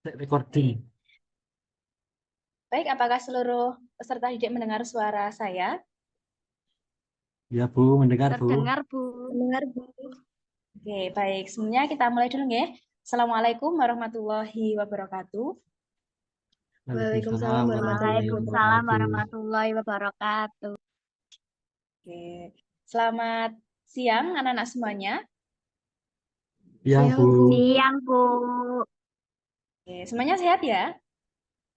Recording. Oke. Baik, apakah seluruh peserta didik mendengar suara saya? Ya, Bu, mendengar, Bu. Terdengar, Bu. Mendengar, Bu. Oke, baik. Semuanya kita mulai dulu ya. Assalamualaikum warahmatullahi wabarakatuh. Waalaikumsalam warahmatullahi Waalaikumsalam wabarakatuh. warahmatullahi wabarakatuh. Oke. Selamat siang anak-anak semuanya. Yang, Bu. Siang, Bu. Oke, semuanya sehat ya?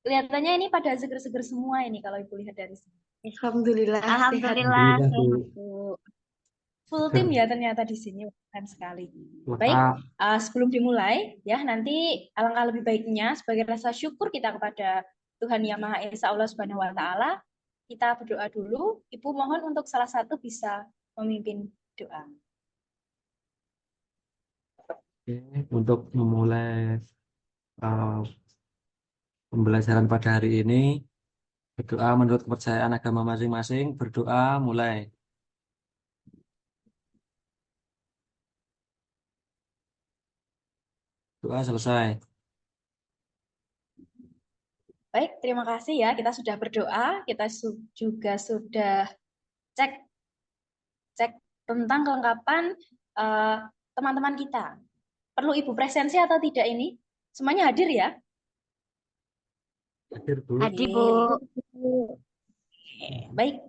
Kelihatannya ini pada seger-seger semua ini kalau Ibu lihat dari sini. Alhamdulillah sehat. Alhamdulillah, Alhamdulillah, Bu. sehat, Bu. Full Seger. tim ya ternyata di sini, keren sekali. Baik, Lengkap. sebelum dimulai ya nanti alangkah lebih baiknya sebagai rasa syukur kita kepada Tuhan Yang Maha Esa Allah Subhanahu wa taala, kita berdoa dulu. Ibu mohon untuk salah satu bisa memimpin doa. Oke, untuk memulai uh, pembelajaran pada hari ini, berdoa menurut kepercayaan agama masing-masing, berdoa mulai. Doa selesai. Baik, terima kasih ya. Kita sudah berdoa, kita juga sudah cek cek tentang kelengkapan eh, teman-teman kita. Perlu Ibu presensi atau tidak ini? Semuanya hadir ya? Hadir, Bu. Hadir, Bu. Baik,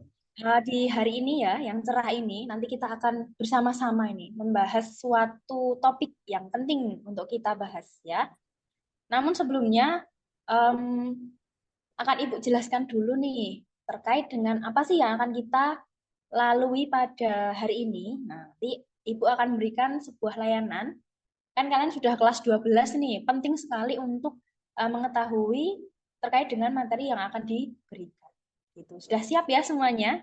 di hari ini ya, yang cerah ini, nanti kita akan bersama-sama ini membahas suatu topik yang penting untuk kita bahas ya. Namun sebelumnya em, akan Ibu jelaskan dulu nih terkait dengan apa sih yang akan kita lalui pada hari ini. Nanti Ibu akan memberikan sebuah layanan. Kan kalian sudah kelas 12 nih, penting sekali untuk mengetahui terkait dengan materi yang akan diberikan. Gitu. Sudah siap ya semuanya?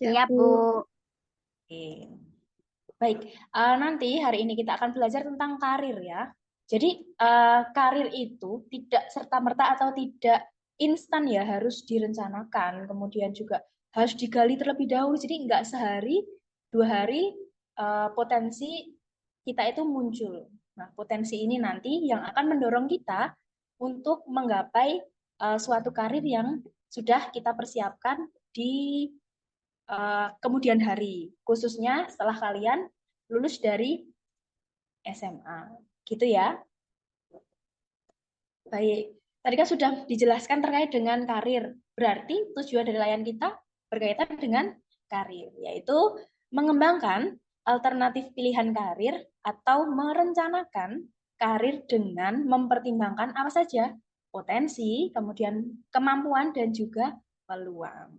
Siap, Bu. Oke. Baik, nanti hari ini kita akan belajar tentang karir ya. Jadi karir itu tidak serta-merta atau tidak instan ya, harus direncanakan, kemudian juga harus digali terlebih dahulu. Jadi nggak sehari, 2 hari potensi kita itu muncul. Nah, potensi ini nanti yang akan mendorong kita untuk menggapai suatu karir yang sudah kita persiapkan di kemudian hari, khususnya setelah kalian lulus dari SMA. Gitu ya. Baik. Tadi kan sudah dijelaskan terkait dengan karir. Berarti tujuan dari layanan kita berkaitan dengan karir, yaitu mengembangkan alternatif pilihan karir atau merencanakan karir dengan mempertimbangkan apa saja potensi, kemudian kemampuan dan juga peluang.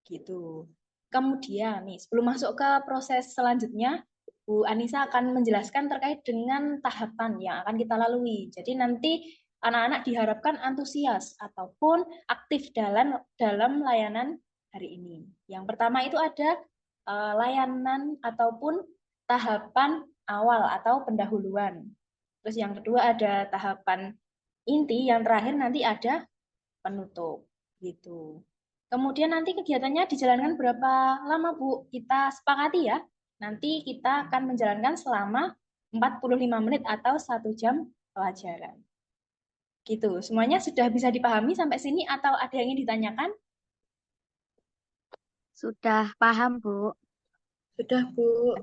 Gitu. Kemudian nih, sebelum masuk ke proses selanjutnya, Bu Anissa akan menjelaskan terkait dengan tahapan yang akan kita lalui. Jadi nanti anak-anak diharapkan antusias ataupun aktif dalam layanan hari ini. Yang pertama itu ada layanan ataupun tahapan awal atau pendahuluan. Terus yang kedua ada tahapan inti, yang terakhir nanti ada penutup. Gitu. Kemudian nanti kegiatannya dijalankan berapa lama, Bu? Kita sepakati ya. Nanti kita akan menjalankan selama 45 menit atau 1 jam pelajaran. Gitu. Semuanya sudah bisa dipahami sampai sini atau ada yang ingin ditanyakan? Sudah paham, Bu. Sudah, Bu.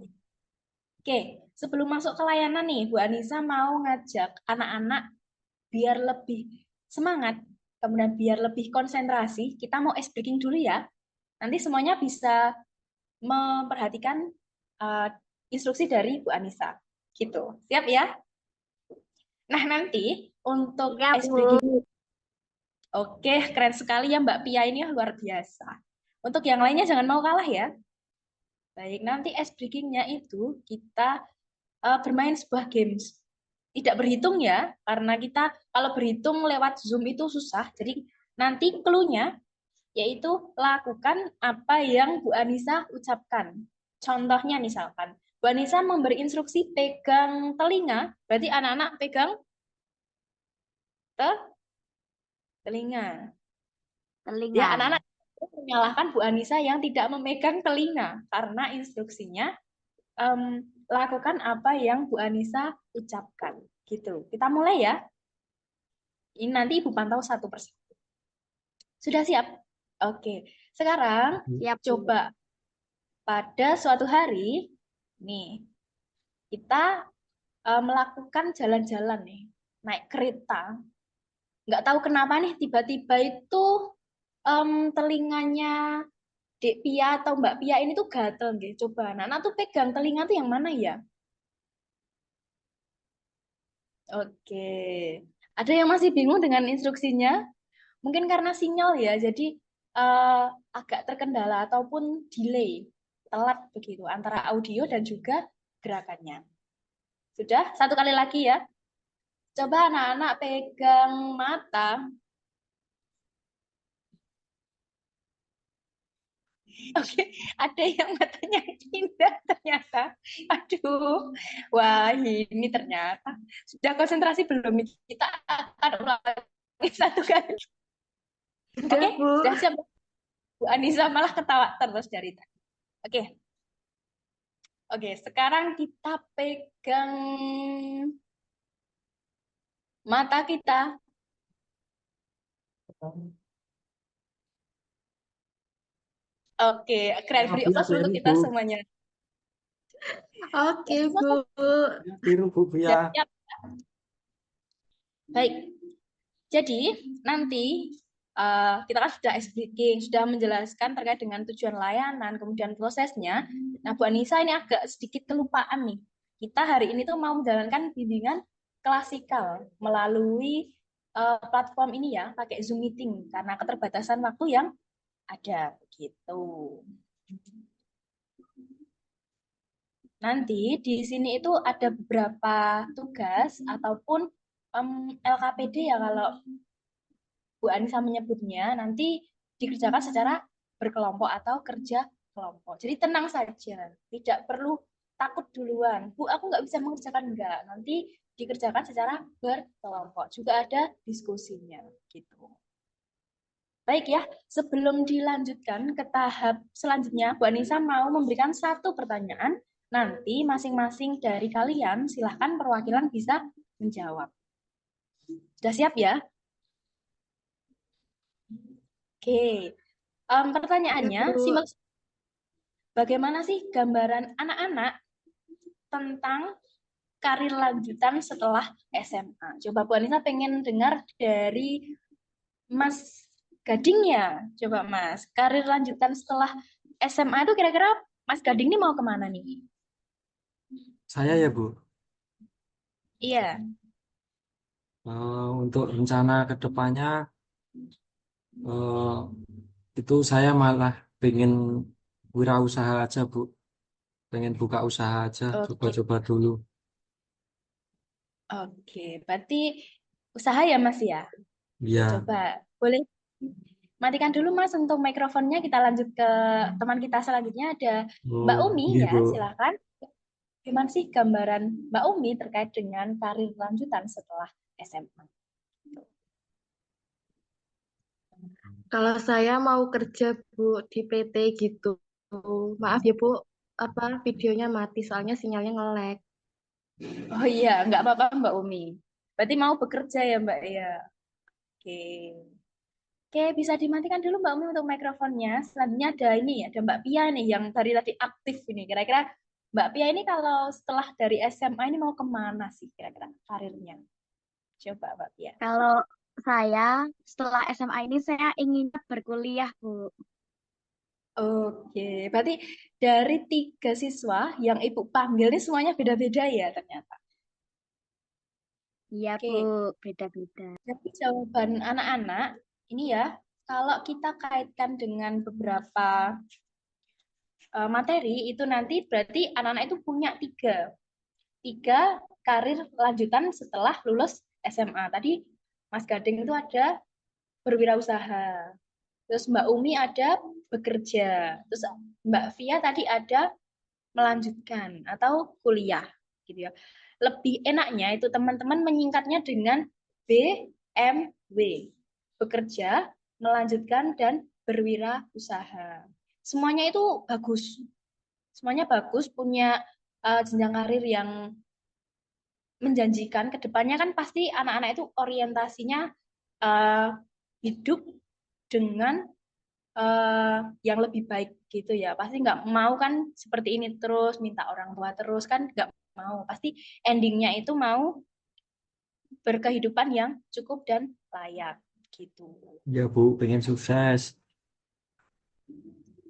Oke, sebelum masuk ke layanan nih, Bu Anissa mau ngajak anak-anak biar lebih semangat, kemudian biar lebih konsentrasi. Kita mau ice breaking dulu ya. Nanti semuanya bisa memperhatikan uh, instruksi dari Bu Anissa. Gitu. Siap ya? Nah, nanti untuk Siap, ice Bu. breaking, oke, keren sekali ya Mbak Pia, ini luar biasa. Untuk yang lainnya jangan mau kalah ya. Baik, nanti ice breaking-nya itu kita bermain sebuah games. Tidak berhitung ya, karena kita kalau berhitung lewat Zoom itu susah. Jadi nanti clue-nya yaitu lakukan apa yang Bu Anissa ucapkan. Contohnya misalkan, Bu Anissa memberi instruksi pegang telinga, berarti anak-anak pegang telinga. Ya, Telinga. anak-anak menyalahkan Bu Anissa yang tidak memegang telinga, karena instruksinya lakukan apa yang Bu Anissa ucapkan. Gitu. Kita mulai ya. Ini nanti Ibu pantau satu persatu. Sudah siap? Oke. Sekarang Siap, Bu. coba pada suatu hari, nih, kita melakukan jalan-jalan nih, naik kereta. Nggak tahu kenapa nih, tiba-tiba itu telinganya Dek Pia atau Mbak Pia ini tuh gatel gitu. Coba, Nana tuh pegang telinga tuh yang mana ya? Oke. Ada yang masih bingung dengan instruksinya? Mungkin karena sinyal ya, jadi eh, agak terkendala ataupun delay, telat begitu antara audio dan juga gerakannya. Sudah? Satu kali lagi ya. Coba anak-anak pegang mata. Oke, ada yang matanya indah ternyata. Aduh, wah ini ternyata. Sudah konsentrasi belum? Kita akan ulangi satu kali. Udah, Oke, Bu. sudah siap. Bu Anissa malah ketawa terus dari tadi. Oke, oke. Sekarang kita pegang mata kita. Oke, grand Ah, free Bia applause untuk biru, kita Bu. semuanya. Oke, Bu. Biru, Bu, Sudah Bia. siap? Baik. Jadi nanti kita kan sudah speaking, sudah menjelaskan terkait dengan tujuan layanan, kemudian prosesnya. Nah, Bu Anissa ini agak sedikit kelupaan nih. Kita hari ini tuh mau menjalankan bimbingan klasikal melalui platform ini ya, pakai Zoom meeting karena keterbatasan waktu yang ada begitu. Nanti di sini itu ada beberapa tugas ataupun LKPD ya kalau Bu Anissa menyebutnya, nanti dikerjakan secara berkelompok atau kerja kelompok. Jadi tenang saja, tidak perlu takut duluan. Bu, aku nggak bisa mengerjakan, enggak. Nanti dikerjakan secara berkelompok. Juga ada diskusinya, gitu. Baik ya, sebelum dilanjutkan ke tahap selanjutnya, Bu Anissa mau memberikan satu pertanyaan. Nanti masing-masing dari kalian silahkan perwakilan bisa menjawab. Sudah siap ya? Oke. Pertanyaannya, Ya, Bu. simak bagaimana sih gambaran anak-anak tentang karir lanjutan setelah SMA? Coba Bu Anissa pengen dengar dari Mas Gading ya. Coba Mas, karir lanjutan setelah SMA itu kira-kira Mas Gading ini mau kemana nih? Saya ya, Bu. Iya. Untuk rencana ke depannya, eh, itu saya malah pengen wirausaha aja, Bu. Pengen buka usaha aja, Oke. coba-coba dulu. Oke. Berarti usaha ya Mas ya? Oke, Iya. coba. Boleh matikan dulu Mas untuk mikrofonnya. Kita lanjut ke teman kita selanjutnya. Ada Mbak Oh, Umi iya, ya, Bu. silakan. Gimana sih gambaran Mbak Umi terkait dengan karir lanjutan setelah SMA? Kalau saya mau kerja Bu di PT gitu. Maaf ya Bu, apa videonya mati soalnya sinyalnya nge-lag. Oh iya, nggak apa-apa Mbak Umi. Berarti mau bekerja ya Mbak ya? Oke. Oke, bisa dimatikan dulu Mbak Umi untuk mikrofonnya. Selanjutnya ada ini ya, ada Mbak Pia nih yang dari tadi aktif ini. Kira-kira Mbak Pia ini kalau setelah dari SMA ini mau kemana sih kira-kira karirnya? Coba Mbak Pia. Kalau saya setelah SMA ini saya ingin berkuliah, Bu. Oke, berarti dari 3 siswa yang Ibu panggil ini semuanya beda-beda ya ternyata. Iya, Bu, Oke, beda-beda. jadi jawaban anak-anak ini ya, kalau kita kaitkan dengan beberapa materi itu nanti berarti anak-anak itu punya tiga karir lanjutan setelah lulus SMA. Tadi Mas Gading itu ada berwirausaha, terus Mbak Umi ada bekerja, terus Mbak Via tadi ada melanjutkan atau kuliah gitu ya. Lebih enaknya itu teman-teman menyingkatnya dengan BMW. Bekerja, melanjutkan dan berwirausaha. Semuanya itu bagus. Semuanya bagus, punya jenjang karir yang menjanjikan ke depannya kan pasti anak-anak itu orientasinya eh, hidup dengan yang lebih baik gitu ya. Pasti nggak mau kan seperti ini terus, minta orang tua terus kan nggak mau. Pasti endingnya itu mau berkehidupan yang cukup dan layak gitu. Ya Bu, pengen sukses.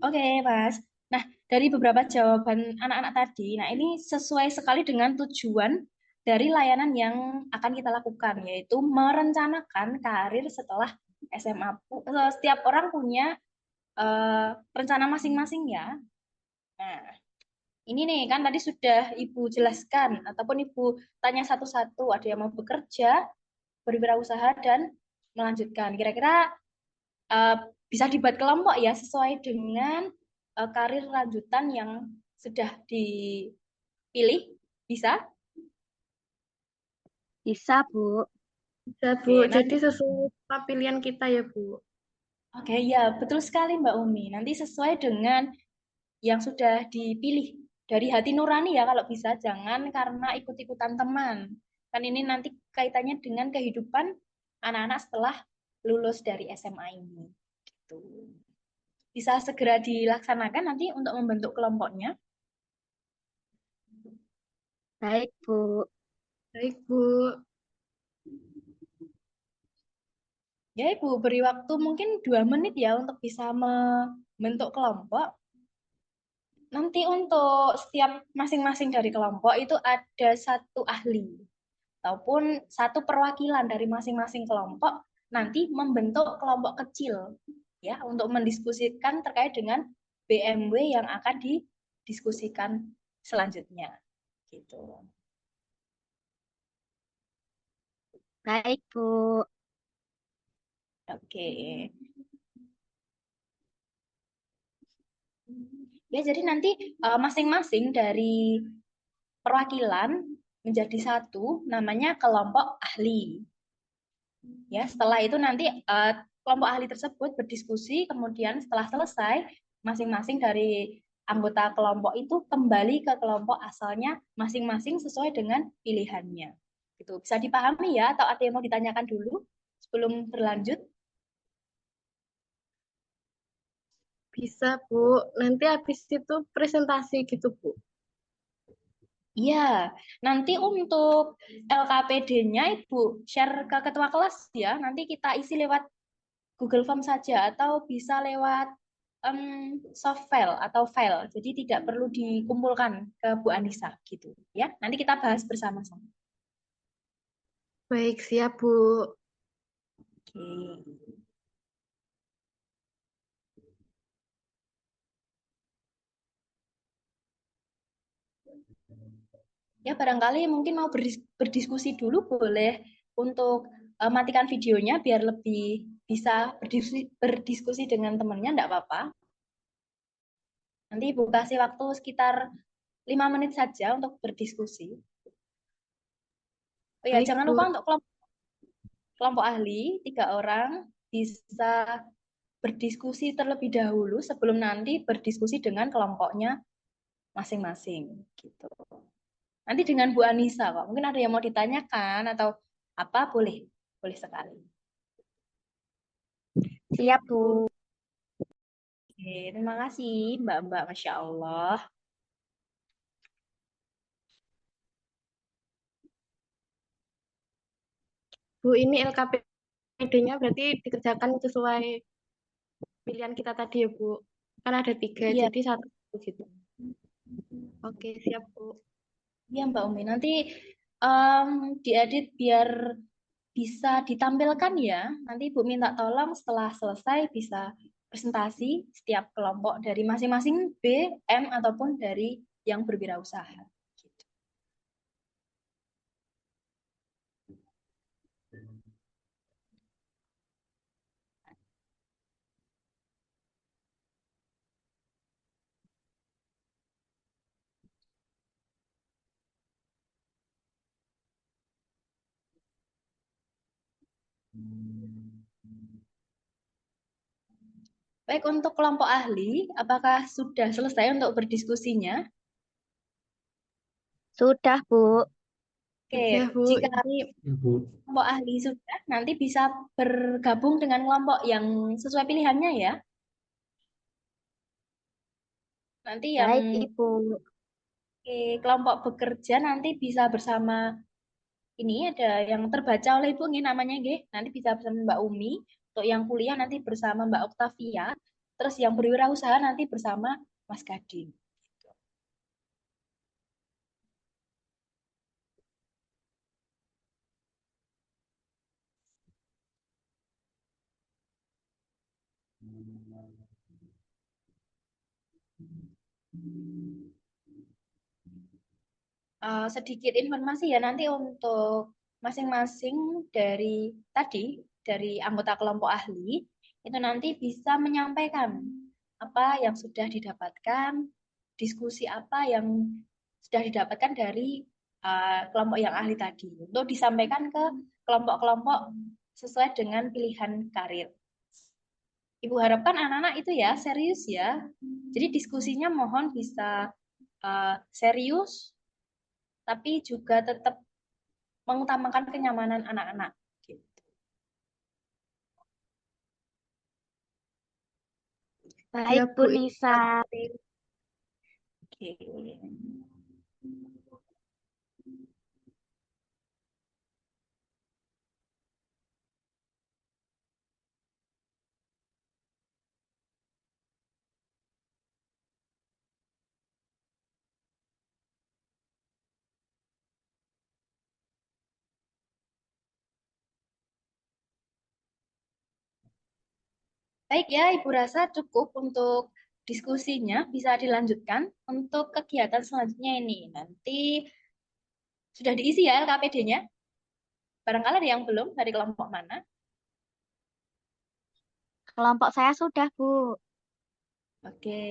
Oke, Mas. Nah, dari beberapa jawaban anak-anak tadi, nah ini sesuai sekali dengan tujuan dari layanan yang akan kita lakukan, yaitu merencanakan karir setelah SMA. Setiap orang punya rencana masing-masing ya. Nah, ini nih kan tadi sudah Ibu jelaskan ataupun Ibu tanya satu-satu, ada yang mau bekerja, berwirausaha dan melanjutkan. Kira-kira eh, bisa dibuat kelompok ya sesuai dengan karir lanjutan yang sudah dipilih. Bisa? Bisa, Bu. Bisa, Bu. Oke, Jadi nanti sesuai sama pilihan kita ya, Bu. oke ya betul sekali Mbak Umi. Nanti sesuai dengan yang sudah dipilih dari hati nurani ya kalau bisa jangan karena ikut-ikutan teman. Kan ini nanti kaitannya dengan kehidupan anak-anak setelah lulus dari SMA ini. Gitu. Bisa segera dilaksanakan nanti untuk membentuk kelompoknya. Baik, Bu. Baik, Bu. Ya, Ibu beri waktu mungkin 2 menit ya untuk bisa membentuk kelompok. Nanti untuk setiap masing-masing dari kelompok itu ada satu ahli ataupun satu perwakilan dari masing-masing kelompok nanti membentuk kelompok kecil ya untuk mendiskusikan terkait dengan BMW yang akan didiskusikan selanjutnya gitu. Baik, Bu. Oke. Ya, jadi nanti masing-masing dari perwakilan menjadi satu, namanya kelompok ahli. Ya, setelah itu nanti kelompok ahli tersebut berdiskusi, kemudian setelah selesai, masing-masing dari anggota kelompok itu kembali ke kelompok asalnya masing-masing sesuai dengan pilihannya. Itu bisa dipahami ya, atau ada yang mau ditanyakan dulu sebelum berlanjut? Bisa, Bu. Nanti habis itu presentasi gitu, Bu. Iya, nanti untuk LKPD-nya Ibu share ke ketua kelas ya. Nanti kita isi lewat Google Form saja atau bisa lewat em, soft file atau file. Jadi tidak perlu dikumpulkan ke Bu Anissa gitu ya. Nanti kita bahas bersama-sama. Baik, siap, Bu. Oke. Ya barangkali mungkin mau berdiskusi dulu boleh untuk matikan videonya biar lebih bisa berdiskusi dengan temannya, enggak apa-apa. Nanti Ibu kasih waktu sekitar 5 menit saja untuk berdiskusi. Oh ya, Baik, jangan Bu. lupa untuk kelompok ahli, 3 orang, bisa berdiskusi terlebih dahulu sebelum nanti berdiskusi dengan kelompoknya masing-masing. Gitu. Nanti dengan Bu Anissa kok. Mungkin ada yang mau ditanyakan atau apa, boleh. Boleh sekali. Siap, Bu. Oke, terima kasih Mbak-Mbak, Masya Allah. Bu, ini LKPD-nya berarti dikerjakan sesuai pilihan kita tadi ya, Bu. Kan ada 3, Iya, jadi satu gitu. Oke, siap, Bu. iya Mbak Umi. Nanti em, diedit biar bisa ditampilkan ya. Nanti Ibu minta tolong setelah selesai bisa presentasi setiap kelompok dari masing-masing B, M, ataupun dari yang berwirausaha. Gitu. Baik, untuk kelompok ahli, apakah sudah selesai untuk berdiskusinya? Sudah, Bu. Oke, Ya, Bu. jika Ini Ya, Bu. kelompok ahli sudah, nanti bisa bergabung dengan kelompok yang sesuai pilihannya ya. Nanti yang Baik, Ibu. kelompok bekerja nanti bisa bersama ini ada yang terbaca oleh Ibu ini namanya G. Nanti bisa bersama Mbak Umi. Untuk yang kuliah nanti bersama Mbak Oktavia. Terus yang berwirausaha nanti bersama Mas Gading. Sedikit informasi ya nanti untuk masing-masing dari anggota kelompok ahli itu nanti bisa menyampaikan apa yang sudah didapatkan, diskusi apa yang sudah didapatkan dari kelompok yang ahli tadi untuk disampaikan ke kelompok-kelompok sesuai dengan pilihan karir. Ibu harapkan anak-anak itu ya serius ya. Jadi diskusinya mohon bisa serius tapi juga tetap mengutamakan kenyamanan anak-anak. Gitu. Baik, ya, Bu Bu. Nisa. Oke. Baik ya, Ibu rasa cukup untuk diskusinya. Bisa dilanjutkan untuk kegiatan selanjutnya ini. Nanti sudah diisi ya LKPD-nya. Barangkali ada yang belum dari kelompok mana. Kelompok saya sudah, Bu. Oke,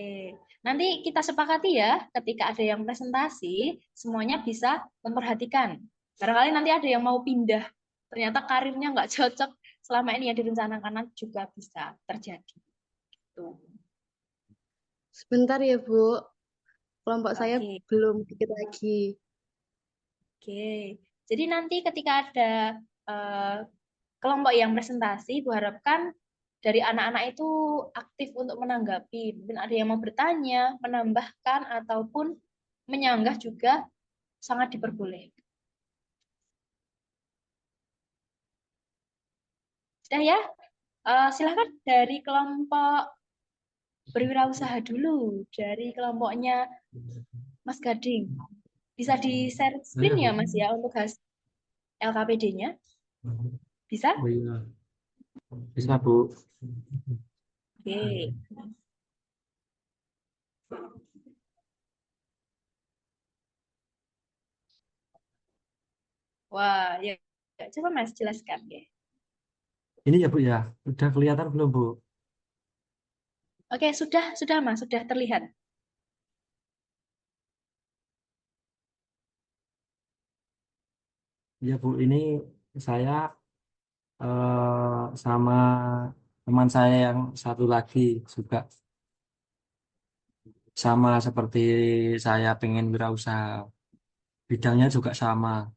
nanti kita sepakati ya, ketika ada yang presentasi, semuanya bisa memperhatikan. Barangkali nanti ada yang mau pindah, ternyata karirnya nggak cocok selama ini yang direncanakan juga bisa terjadi. Tuh. Sebentar ya, Bu. Kelompok saya Oke, belum dikit lagi. oke. Jadi nanti ketika ada eh, kelompok yang presentasi, Bu harapkan dari anak-anak itu aktif untuk menanggapi. Mungkin ada yang mau bertanya, menambahkan, ataupun menyanggah juga sangat diperbolehkan. Sudah ya, silakan dari kelompok berwirausaha dulu, dari kelompoknya Mas Gading. Bisa di-share screen Saya, ya Bu. Mas ya untuk hasil LKPD-nya? Bisa? Oh iya, bisa, Bu. Oke. Wah, ya. Coba Mas jelaskan ya. Ini ya, Bu ya. Udah kelihatan belum, Bu? Oke, sudah Mas, sudah terlihat. Ya, Bu. Ini saya sama teman saya yang satu lagi juga sama seperti saya pengen wirausaha. Bidangnya juga sama.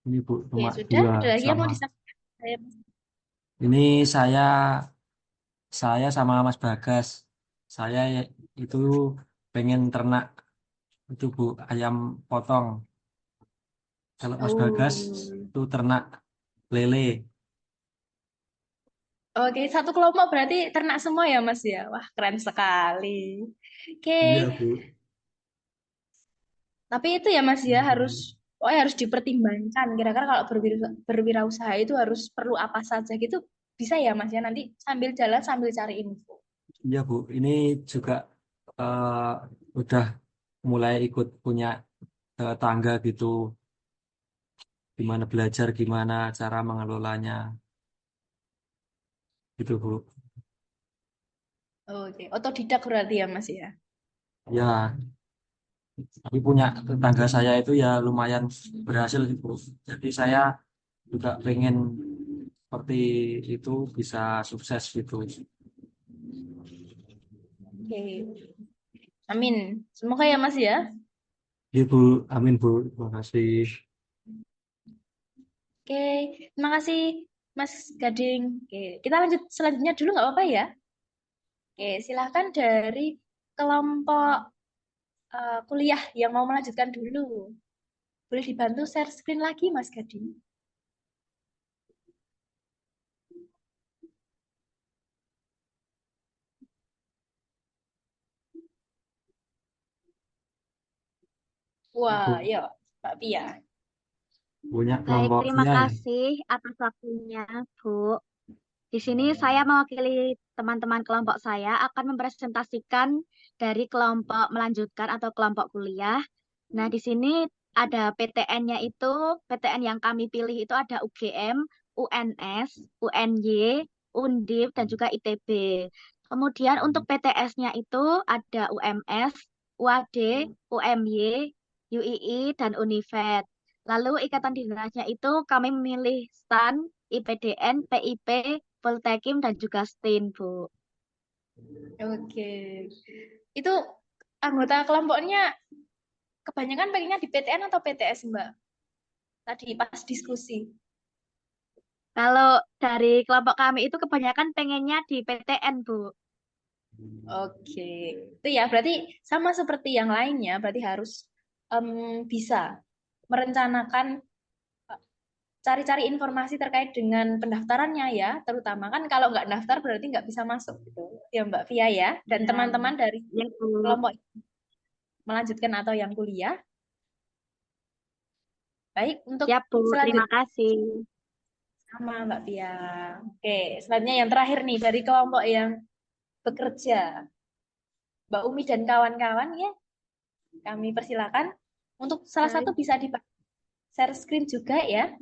Ini Bu, Oke, cuma sudah. dua Ada lagi yang sama. mau disampaikan? Ini saya sama Mas Bagas. Saya itu pengen ternak itu Bu, ayam potong. Kalau Mas Bagas Oh. itu ternak lele. Oke, satu kelompok berarti ternak semua ya Mas ya? Wah, keren sekali. Oke, Iya Bu. tapi itu ya Mas ya harus dipertimbangkan. Kira-kira kalau berwirausaha itu harus perlu apa saja gitu bisa ya Mas ya nanti sambil jalan sambil cari info. Iya Bu, ini juga udah mulai ikut punya tangga gitu, gimana belajar, gimana cara mengelolanya, gitu Bu. Oke, otodidak berarti ya Mas ya. Ya, tapi punya tetangga saya itu ya lumayan berhasil gitu. Jadi saya juga pengen seperti itu bisa sukses gitu. Oke. Amin. Semoga ya Mas ya. Iya Bu, amin Bu, terima kasih. Oke, terima kasih Mas Gading. Oke, kita lanjut selanjutnya dulu nggak apa-apa ya? Oke, silahkan dari kelompok kuliah yang mau melanjutkan dulu. Boleh dibantu share screen lagi Mas Gading? Wah, Bu, yuk Mbak Pia. punya Baik, kelompok terima ya. kasih atas waktunya, Bu. Di sini saya mewakili teman-teman kelompok saya akan mempresentasikan dari kelompok melanjutkan atau kelompok kuliah. Nah, di sini ada PTN-nya itu, PTN yang kami pilih itu ada UGM, UNS, UNY, Undip, dan juga ITB. Kemudian untuk PTS-nya itu ada UMS, UAD, UMY, UII, dan Univet. Lalu ikatan dinasnya itu kami memilih STAN, IPDN, PIP, Poltekim, dan juga STIN, Bu. Oke. Itu anggota kelompoknya kebanyakan pengennya di PTN atau PTS, Mbak? Tadi pas diskusi. Kalau dari kelompok kami itu kebanyakan pengennya di PTN, Bu. Oke. Itu ya, berarti sama seperti yang lainnya, berarti harus bisa merencanakan cari-cari informasi terkait dengan pendaftarannya ya, terutama kan kalau nggak daftar berarti nggak bisa masuk gitu. Ya Mbak Via ya, dan Ya, teman-teman dari ya, Bu. kelompok melanjutkan atau yang kuliah. Baik, untuk Siap, Bu. Terima selanjutnya kasih. sama Mbak Tia. Oke, selanjutnya yang terakhir nih dari kelompok yang bekerja. Mbak Umi dan kawan-kawan ya, kami persilakan untuk salah satu Baik, bisa di share screen juga ya.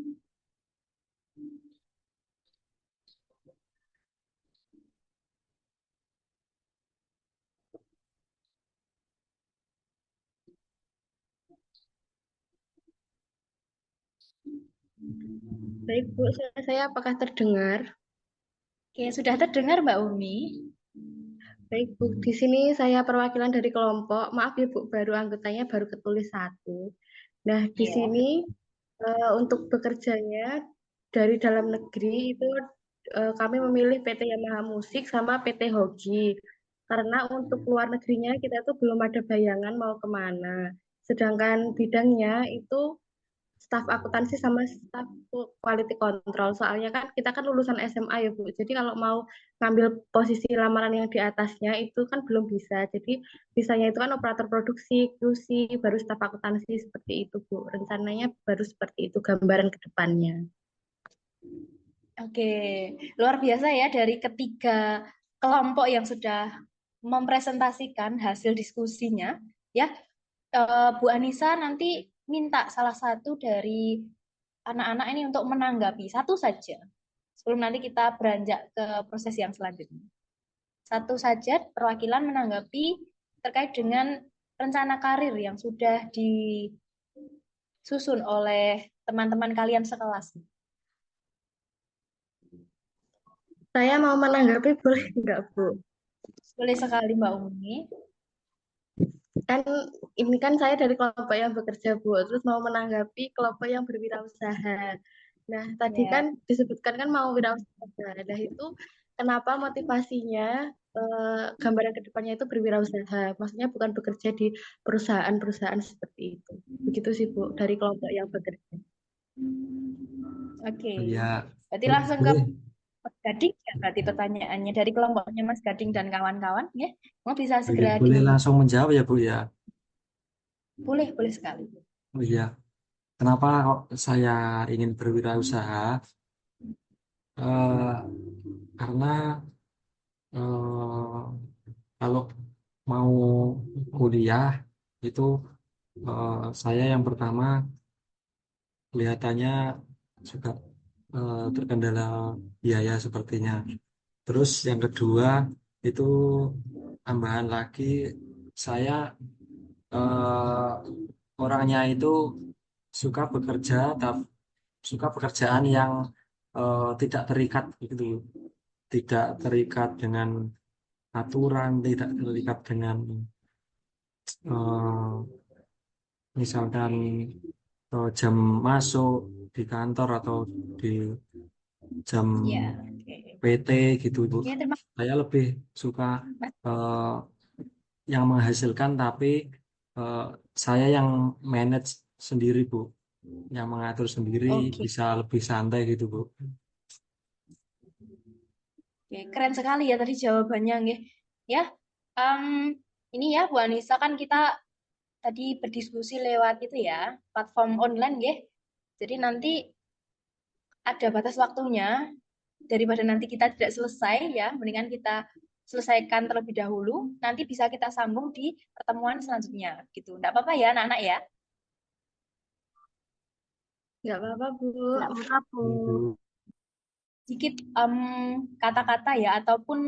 baik Bu, saya apakah terdengar? Oke, sudah terdengar Mbak Umi? Baik Bu, di sini saya perwakilan dari kelompok. Maaf ya Bu, baru anggotanya baru ketulis satu. Nah, di Iya. sini untuk bekerjanya dari dalam negeri itu kami memilih PT Yamaha Musik sama PT Hogi. Karena untuk luar negerinya kita tuh belum ada bayangan mau kemana. Sedangkan bidangnya itu staf akuntansi sama staf quality control. Soalnya kan kita kan lulusan SMA ya Bu. Jadi kalau mau ngambil posisi lamaran yang di atasnya itu kan belum bisa. Jadi bisanya itu kan operator produksi, QC, baru staf akuntansi seperti itu Bu. Rencananya baru seperti itu gambaran ke depannya. Oke, luar biasa ya dari ketiga kelompok yang sudah mempresentasikan hasil diskusinya. Ya, Bu Anissa nanti minta salah satu dari anak-anak ini untuk menanggapi satu saja. Sebelum nanti kita beranjak ke proses yang selanjutnya. Satu saja perwakilan menanggapi terkait dengan rencana karir yang sudah disusun oleh teman-teman kalian sekelas. Saya mau menanggapi boleh nggak Bu? Boleh sekali Mbak Umi. Kan ini kan saya dari kelompok yang bekerja Bu, terus mau menanggapi kelompok yang berwirausaha. Nah, tadi Ya. kan disebutkan kan mau wirausaha. Nah, itu kenapa motivasinya gambaran ke depannya itu berwirausaha? Maksudnya bukan bekerja di perusahaan-perusahaan seperti itu. Begitu sih Bu, dari kelompok yang bekerja. Oke. Ya, Berarti boleh, langsung ke boleh. Mas Gading ya berarti pertanyaannya dari kelompoknya Mas Gading dan kawan-kawan ya. Mau bisa Oh iya, segera boleh langsung menjawab ya Bu ya. boleh sekali. Oh iya, kenapa kok saya ingin berwirausaha? Eh, karena eh, kalau mau kuliah itu saya yang pertama kelihatannya juga terkendala biaya sepertinya. Terus yang kedua itu tambahan lagi saya eh, orangnya itu suka bekerja, tapi suka pekerjaan yang tidak terikat gitu, tidak terikat dengan aturan, tidak terikat dengan eh, misalkan jam masuk di kantor atau di jam Ya, oke. PT gitu Bu. Oke, terima Saya lebih suka kasih. eh, yang menghasilkan tapi eh, saya yang manage sendiri Bu, yang mengatur sendiri Oke. bisa lebih santai gitu Bu. Oke, keren sekali ya tadi jawabannya, nggih. Ya, em, ini ya Bu Anissa, kan kita tadi berdiskusi lewat itu ya, platform online, nggih. Jadi nanti ada batas waktunya, daripada nanti kita tidak selesai ya, mendingan kita selesaikan terlebih dahulu, nanti bisa kita sambung di pertemuan selanjutnya, gitu. Nggak apa-apa ya, anak-anak ya. Nggak apa-apa, Bu. Nggak apa-apa, Bu. Ya, Bu. Sedikit kata-kata ya, ataupun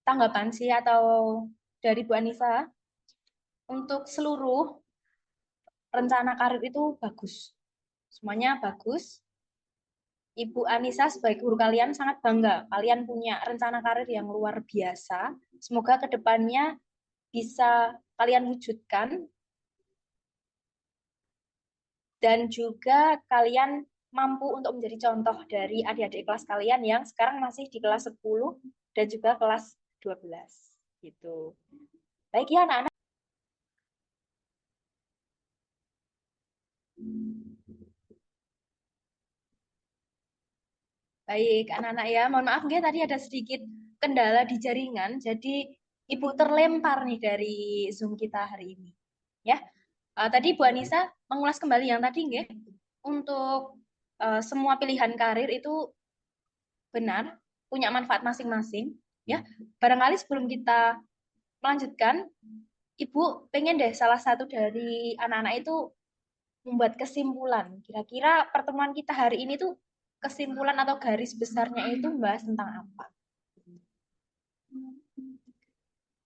tanggapan sih, atau dari Bu Anissa, untuk seluruh rencana karir itu bagus. Semuanya bagus. Ibu Anissa sebagai guru kalian sangat bangga. Kalian punya rencana karir yang luar biasa. Semoga kedepannya bisa kalian wujudkan. Dan juga kalian mampu untuk menjadi contoh dari adik-adik kelas kalian yang sekarang masih di kelas 10 dan juga kelas 12. Gitu. Baik ya anak-anak. Baik, anak-anak ya, mohon maaf ya tadi ada sedikit kendala di jaringan, jadi Ibu terlempar nih dari Zoom kita hari ini. Ya, tadi Bu Anissa mengulas kembali yang tadi, nggih. Untuk semua pilihan karir itu benar, punya manfaat masing-masing. Ya, barangkali sebelum kita melanjutkan, Ibu pengen deh salah satu dari anak-anak itu membuat kesimpulan. Kira-kira pertemuan kita hari ini tuh kesimpulan atau garis besarnya itu membahas tentang apa?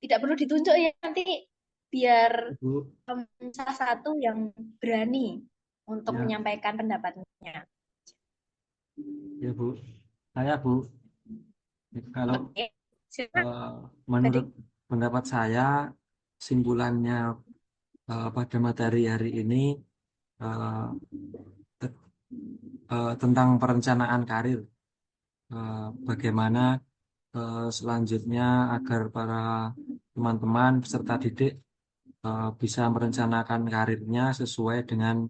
Tidak perlu ditunjuk ya, nanti biar Bu, salah satu yang berani untuk ya, menyampaikan pendapatnya. ya Bu. Saya Bu, kalau Oke, silakan. eh, Tadi. menurut pendapat saya, simpulannya pada materi hari ini eh, te- tentang perencanaan karir. Bagaimana selanjutnya agar para teman-teman peserta didik bisa merencanakan karirnya sesuai dengan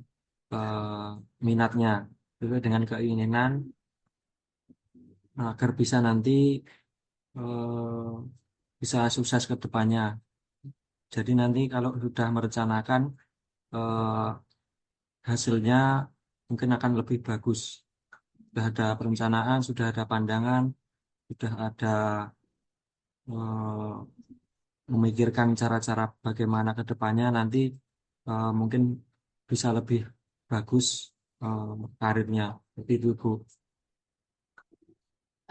eh, minatnya, sesuai dengan keinginan, agar bisa nanti eh, bisa sukses ke depannya. Jadi nanti kalau sudah merencanakan eh, hasilnya mungkin akan lebih bagus. Sudah ada perencanaan, sudah ada pandangan, sudah ada eh, memikirkan cara-cara bagaimana ke depannya nanti mungkin bisa lebih bagus eh, karirnya. Jadi itu Bu.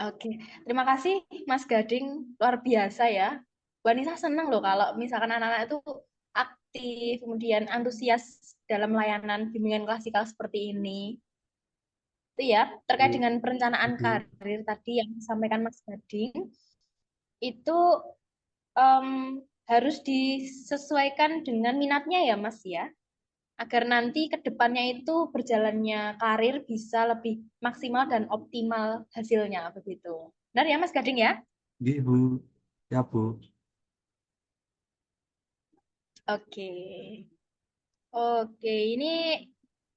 Oke, terima kasih Mas Gading, luar biasa ya. Bu Anissa senang loh kalau misalkan anak-anak itu aktif, kemudian antusias dalam layanan bimbingan klasikal seperti ini. Itu ya, terkait Bu. dengan perencanaan Bu. karir tadi yang disampaikan Mas Gading, itu em, harus disesuaikan dengan minatnya ya Mas ya, agar nanti ke depannya itu berjalannya karir bisa lebih maksimal dan optimal hasilnya begitu. Benar ya Mas Gading ya? Iya, Bu. Ya Bu. Oke. Oke, ini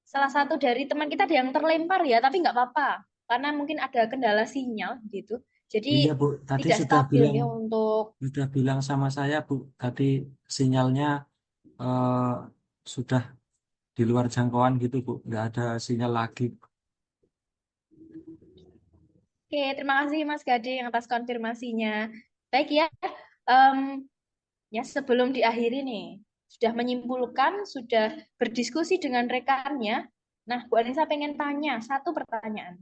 salah satu dari teman kita ada yang terlempar ya, tapi nggak apa-apa. Karena mungkin ada kendala sinyal gitu. Jadi Iya Bu. Tadi tidak stabil ya untuk. sudah bilang sama saya Bu. Tadi sinyalnya eh, sudah di luar jangkauan gitu Bu. Nggak ada sinyal lagi. Oke, terima kasih Mas Gading atas konfirmasinya. Baik ya, em, ya sebelum diakhiri nih, sudah menyimpulkan, sudah berdiskusi dengan rekannya. Nah, Bu Anissa pengen tanya satu pertanyaan.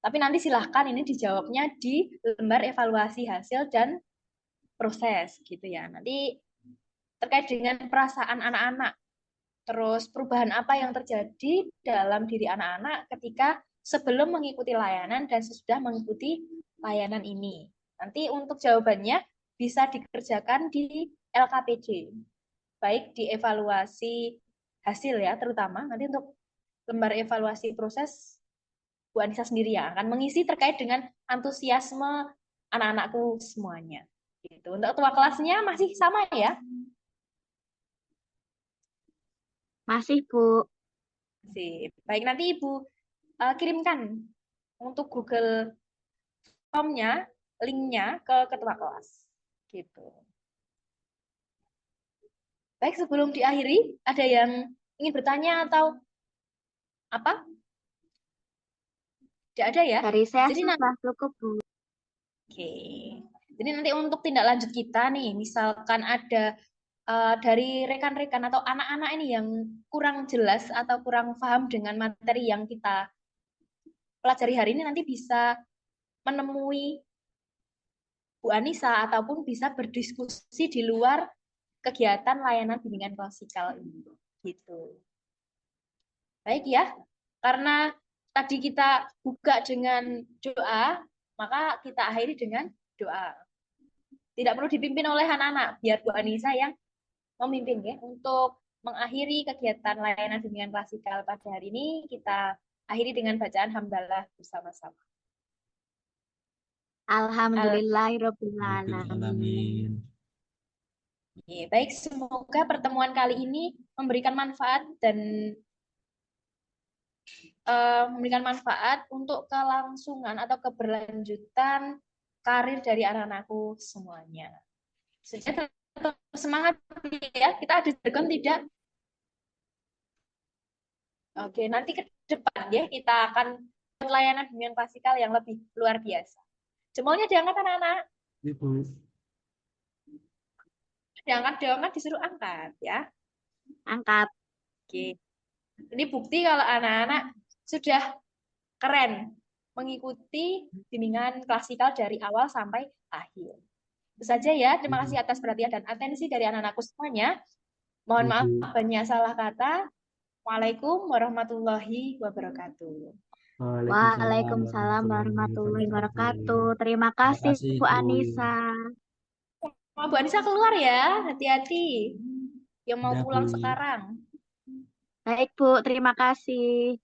Tapi nanti silahkan ini dijawabnya di lembar evaluasi hasil dan proses gitu ya. Nanti terkait dengan perasaan anak-anak, terus perubahan apa yang terjadi dalam diri anak-anak ketika sebelum mengikuti layanan dan sesudah mengikuti layanan ini. Nanti untuk jawabannya bisa dikerjakan di LKPJ, baik di evaluasi hasil ya, terutama nanti untuk lembar evaluasi proses Bu Anissa sendiri yang akan mengisi terkait dengan antusiasme anak-anakku semuanya. Gitu. Untuk ketua kelasnya masih sama ya? Masih, Bu. Sip. Baik, nanti Ibu kirimkan untuk Google Form-nya, link-nya ke ketua kelas. Gitu. Baik, sebelum diakhiri, ada yang ingin bertanya atau apa? Tidak ada ya? Dari saya Jadi nanti, sudah cukup, Bu. oke. Jadi nanti untuk tindak lanjut kita nih, misalkan ada dari rekan-rekan atau anak-anak ini yang kurang jelas atau kurang paham dengan materi yang kita pelajari hari ini, nanti bisa menemui Bu Anissa ataupun bisa berdiskusi di luar kegiatan layanan bimbingan klasikal ini. Gitu. Baik ya, karena tadi kita buka dengan doa, maka kita akhiri dengan doa. Tidak perlu dipimpin oleh anak-anak, biar Bu Anissa yang memimpin ya. Untuk mengakhiri kegiatan layanan bimbingan klasikal pada hari ini, kita akhiri dengan bacaan hamdalah bersama-sama. Alhamdulillahirabbil Rabbil alamin. alamin. Oke, baik, semoga pertemuan kali ini memberikan manfaat dan memberikan manfaat untuk kelangsungan atau keberlanjutan karir dari anak-anakku semuanya. Sudah tetap semangat ya, kita ada jargon tidak? Oke, nanti ke depan ya kita akan layanan bimbingan klasikal yang lebih luar biasa. Jempolnya diangkat anak-anak, Ibu. diangkat disuruh angkat ya. Angkat. Oke, ini bukti kalau anak-anak sudah keren mengikuti bimbingan klasikal dari awal sampai akhir. Itu saja ya. Terima kasih atas perhatian dan atensi dari anak-anakku semuanya. Mohon maaf Ibu. banyak salah kata. Waalaikumsalam warahmatullahi wabarakatuh. Waalaikumsalam warahmatullahi wabarakatuh. Terima Terima kasih, kasih, Bu Bu. Anissa. Bu Anissa keluar ya, hati-hati. Yang mau Ya, Bu. pulang sekarang. Baik, Bu. Terima kasih.